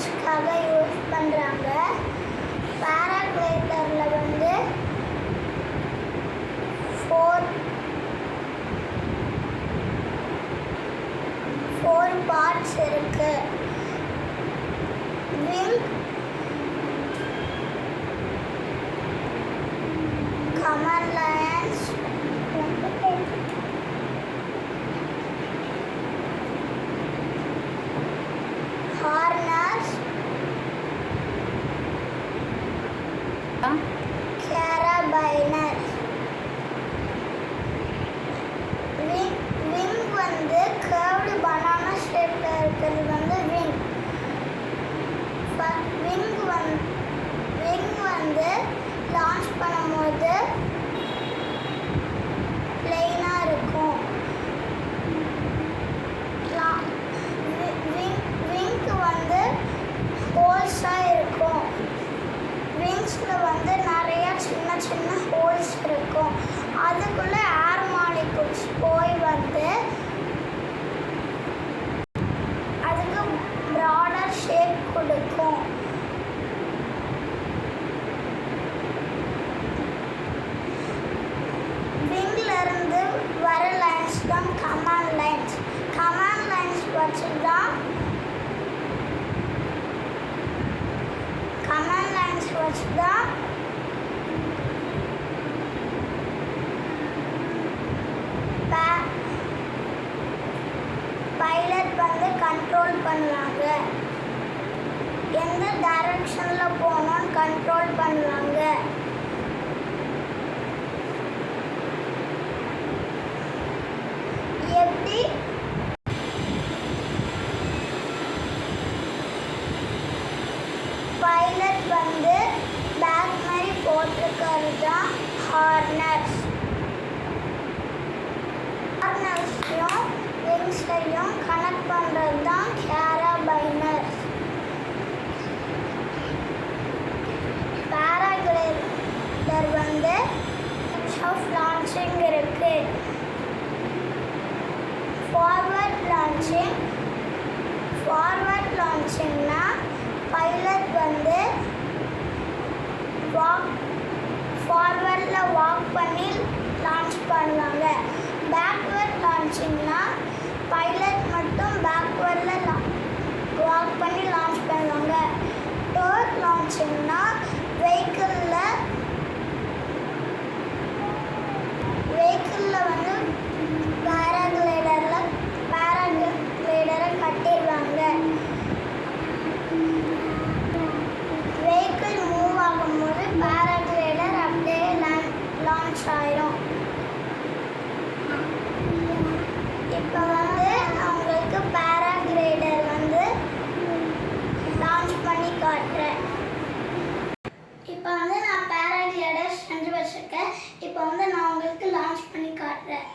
ஸ்போர்ட்ஸ்க்காக use பண்ணுறாங்க. பேராகிளைடரில் வந்து ஃபோர் பார்ட்ஸ் இருக்கு. Wing, command lines, harness, carabiners. Wing வந்து கர்வ்டு பனானா ஷேப்பில் இருக்கிறது வந்து விங். விங் வந்து லான்ச் பண்ணும்போது பிளெயினாக இருக்கும். விங்க்கு வந்து ஹோல்ஸாக இருக்கும். விங்ஸில் வந்து நிறைய சின்ன சின்ன ஹோல்ஸ் இருக்கும். அதுக்குள்ளே ஏர் மாலிகுல்ஸ் போய் வந்து அதுக்கு ப்ராடர் ஷேப் கொடுக்கும். விங்லேருந்து வர லைன்ஸ் தான் கமாண்ட் லைன்ஸ். கமாண்ட் லைன்ஸ் வச்சு தான் பைலட் வந்து கண்ட்ரோல் பண்ணுவாங்க. எந்த டைரக்ஷனில் போகணும்னு கண்ட்ரோல் பண்ணுவாங்க. எப்படி பைலட் வந்து பேக் மாதிரி போட்டிருக்கிறது தான் ஹார்னர்ஸ். ஹார்னர்ஸையும் விங்ஸையும் கனெக்ட் பண்ணுறது தான் கேரபைனர்ஸ். பேராகிளைடர் வந்து ஆஃப் லான்ச்சிங் இருக்கு. ஃபார்வர்ட் லான்ச்சிங்னா பைலட் வந்து ஃபார்வர்டில் வாக் பண்ணி லான்ச் பண்ணுவாங்க. பேக்வர்ட் லான்ச்சிங்னா பைலட் மட்டும் பேக்வர்டில் வாக் பண்ணி லான்ச் பண்ணுவாங்க. டோர் லான்ச்சிங்னா வெஹிக்கிளில் வந்து பேராகிளைடரை கட்டிடுவாங்க. வெஹிக்கிள் மூவ் ஆகும்போது பேராகிளைடர் அப்படியே லான்ச் ஆயிரும். இப்போ வந்து அவங்களுக்கு பேராகிளைடர் வந்து லான்ச் பண்ணி காட்டுறேன். இப்போ வந்து நான் பேராகிளைடர் செஞ்சு வச்சுருக்கேன். இப்போ வந்து நான் உங்களுக்கு லான்ச் பண்ணி காட்டுறேன்.